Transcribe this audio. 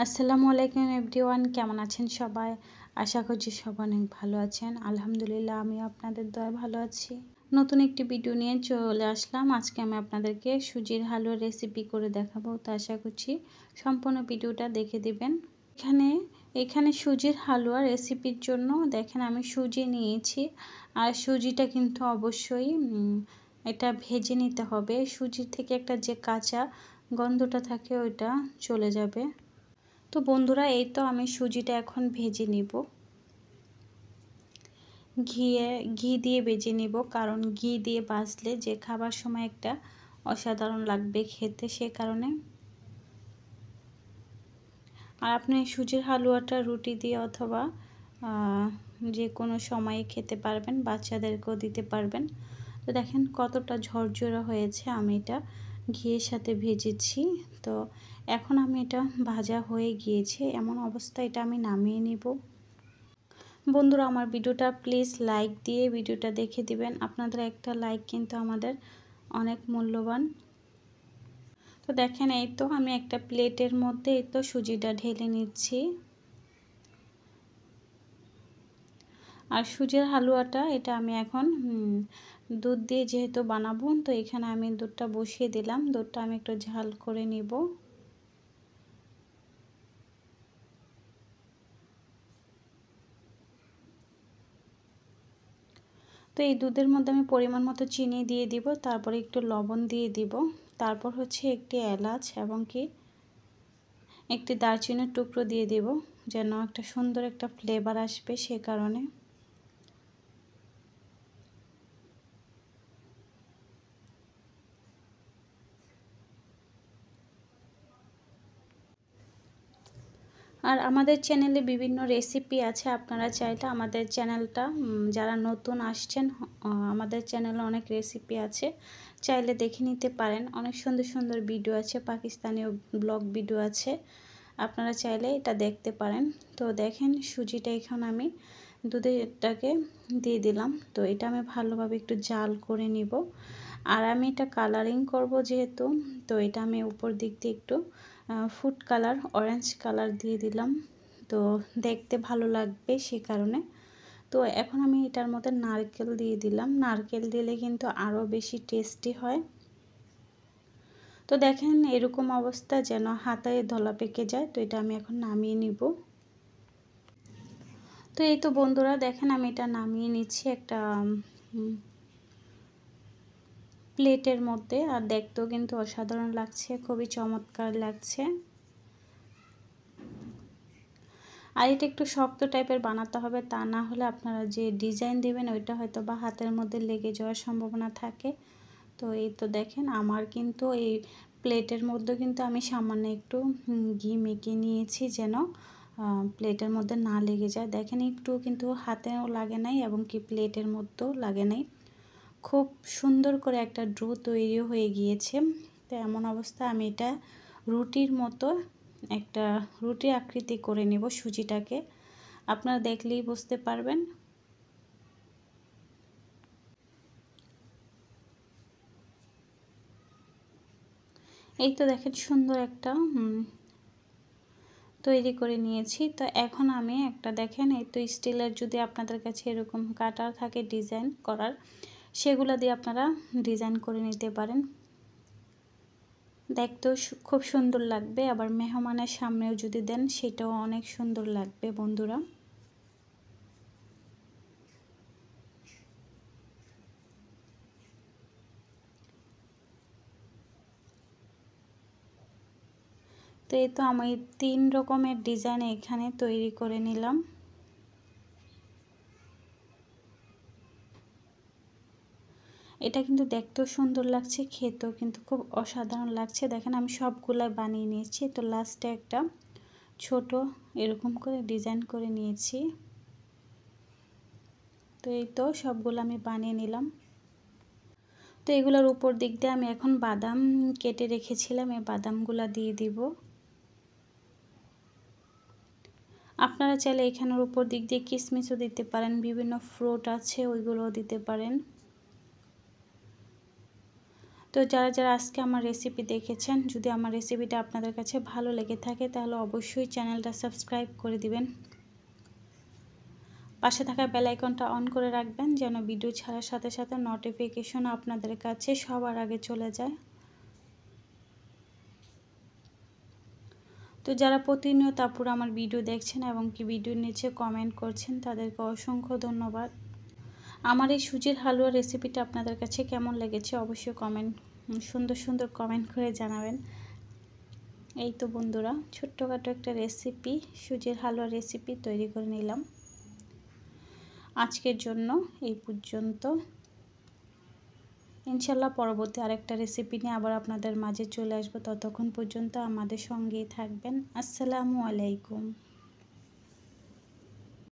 আসসালামু আলাইকুম এভরিওয়ান, কেমন আছেন সবাই? আশা করছি সবাই অনেক ভালো আছেন। আলহামদুলিল্লাহ আমিও আপনাদের দয়ায় ভালো আছি। নতুন একটি ভিডিও নিয়ে চলে আসলাম। আজকে আমি আপনাদেরকে সুজির হালুয়া রেসিপি করে দেখাবো, তো আশা করছি সম্পূর্ণ ভিডিওটা দেখে দিবেন। এখানে সুজির হালুয়া রেসিপির জন্য দেখেন আমি সুজি নিয়েছি, আর সুজিটা কিন্তু অবশ্যই এটা ভেজে নিতে হবে। সুজির থেকে একটা যে কাঁচা গন্ধটা থাকে ওইটা চলে যাবে। তো বন্ধুরা, এই তো আমি সুজিটা এখন ভেজে নিব, ঘি দিয়ে ভেজে নিব, কারণ ঘি দিয়ে ভাজলে যে খাবার সময় একটা অসাধারণ লাগবে খেতে, সে কারণে। আর আপনি সুজির হালুয়াটা রুটি দিয়ে অথবা যে কোনো সময়ে খেতে পারবেন, বাচ্চাদেরকেও দিতে পারবেন। তো দেখেন কতটা ঝরঝরা হয়েছে, আমি এটা ঘিয়ের সাথে ভেজেছি। তো এখন আমি এটা ভাজা হয়ে গিয়েছে, এমন অবস্থায় এটা আমি নামিয়ে নিব। বন্ধুরা, আমার ভিডিওটা প্লিজ লাইক দিয়ে ভিডিওটা দেখে দিবেন। আপনাদের একটা লাইক কিন্তু আমাদের অনেক মূল্যবান। তো দেখেন এই তো আমি একটা প্লেটের মধ্যে এই তো সুজিটা ঢেলে নিচ্ছি। আর সুজির হালুয়াটা এটা আমি এখন দুধ দিয়ে যেহেতু বানাবো, তো এখানে আমি দুধটা বসিয়ে দিলাম। দুধটা আমি একটু ঝাল করে নিব। তো এই দুধের মধ্যে আমি পরিমাণ মতো চিনি দিয়ে দিব, তারপরে একটু লবণ দিয়ে দিব, তারপর হচ্ছে একটি এলাচ এবং একটি দারচিনির টুকরো দিয়ে দেব, যেন একটা সুন্দর একটা ফ্লেভার আসবে, সে কারণে। আর আমাদের চ্যানেলে বিভিন্ন রেসিপি আছে, আপনারা চাইলে আমাদের চ্যানেলটা যারা নতুন আসছেন, আমাদের চ্যানেলে অনেক রেসিপি আছে, চাইলে দেখে নিতে পারেন। অনেক সুন্দর সুন্দর ভিডিও আছে, পাকিস্তানি ব্লগ ভিডিও আছে, আপনারা চাইলে এটা দেখতে পারেন। তো দেখেন সুজিটা এখন আমি দুধেরটাকে দিয়ে দিলাম। তো এটা আমি ভালোভাবে একটু জাল করে নিব। আর আমি এটা কালারিং করব যেহেতু, তো এটা আমি উপর দিক দিয়ে একটু ফুড কালার, অরেঞ্জ কালার দিয়ে দিলাম, তো দেখতে ভালো লাগবে সে কারণে। তো এখন আমি এটার মধ্যে নারকেল দিয়ে দিলাম। নারকেল দিলে কিন্তু আরও বেশি টেস্টি হয়। তো দেখেন এরকম অবস্থা, যেন হাতে ধলা পেকে যায়। তো এটা আমি এখন নামিয়ে নিব। তো এই তো বন্ধুরা, দেখেন আমি এটা নামিয়ে নিচ্ছি একটা প্লেটের মধ্যে। আর দেখতেও কিন্তু অসাধারণ লাগছে, খুবই চমৎকার লাগছে। আর এটা একটু শক্ত টাইপের বানাতে হবে, তা না হলে আপনারা যে ডিজাইন দেবেন ওইটা হয়তো বা হাতের মধ্যে লেগে যাওয়ার সম্ভাবনা থাকে। তো এই তো দেখেন আমার কিন্তু এই প্লেটের মধ্যে কিন্তু আমি সামান্য একটু ঘি মেখে নিয়েছি, যেন প্লেটের মধ্যে না লেগে যায়। দেখেন একটু কিন্তু হাতেও লাগে নাই এবং কি প্লেটের মধ্যেও লাগে নাই। খুব সুন্দর করে একটা ডো তৈরি হয়ে গিয়েছে। তো এমন অবস্থা আমি এটা রুটির মতো একটা রুটি আকৃতি করে নেব সুজিটাকে, আপনারা দেখলেই বুঝতে পারবেন। এই তো দেখেন সুন্দর একটা তৈরি করে নিয়েছি। তো এখন আমি একটা দেখেন এই তো স্টিলের, যদি আপনাদের কাছে এরকম কাটার থাকে ডিজাইন করার, সেগুলো দিয়ে আপনারা ডিজাইন করে নিতে পারেন। দেখতেও খুব সুন্দর লাগবে, আবার মেহমানের সামনেও যদি দেন সেটাও অনেক সুন্দর লাগবে বন্ধুরা। তো এই তো আমি 3 রকমের ডিজাইন এখানে তৈরি করে নিলাম। এটা কিন্তু দেখতেও সুন্দর লাগছে, খেতেও কিন্তু খুব অসাধারণ লাগছে। দেখেন আমি সবগুলাই বানিয়ে নিয়েছি। তো লাস্টে একটা ছোট এরকম করে ডিজাইন করে নিয়েছি। তো এই তো সবগুলো আমি বানিয়ে নিলাম। তো এগুলোর উপর দিক দিয়ে আমি এখন বাদাম কেটে রেখেছিলাম, এই বাদামগুলো দিয়ে দিব। আপনারা চাইলে এখানের উপর দিক দিয়ে কিশমিশও দিতে পারেন, বিভিন্ন ফ্রুট আছে ওইগুলোও দিতে পারেন। তো যারা যারা আজকে আমার রেসিপি দেখেছেন, যদি আমার রেসিপিটা আপনাদের কাছে ভালো লেগে থাকে তাহলে অবশ্যই চ্যানেলটা সাবস্ক্রাইব করে দিবেন। পাশে থাকা বেল আইকনটা অন করে রাখবেন যেন ভিডিও ছাড়ার সাথে সাথে নোটিফিকেশন আপনাদের কাছে সবার আগে চলে যায়। তো যারা প্রতিনিয়ত আপুরা আমার ভিডিও দেখছেন এবং কি ভিডিওর নিচে কমেন্ট করছেন তাদেরকে অসংখ্য ধন্যবাদ। আমার এই সুজির হালুয়া রেসিপিটা আপনাদের কাছে কেমন লেগেছে অবশ্যই সুন্দর সুন্দর কমেন্ট করে জানাবেন। এই তো বন্ধুরা, ছোট্টখাটো একটা রেসিপি, সুজির হালুয়া রেসিপি তৈরি করে নিলাম। আজকের জন্য এই পর্যন্ত। ইনশাল্লাহ পরবর্তী আরেকটা রেসিপি নিয়ে আবার আপনাদের মাঝে চলে আসবো। ততক্ষণ পর্যন্ত আমাদের সঙ্গেই থাকবেন। আসসালামু আলাইকুম।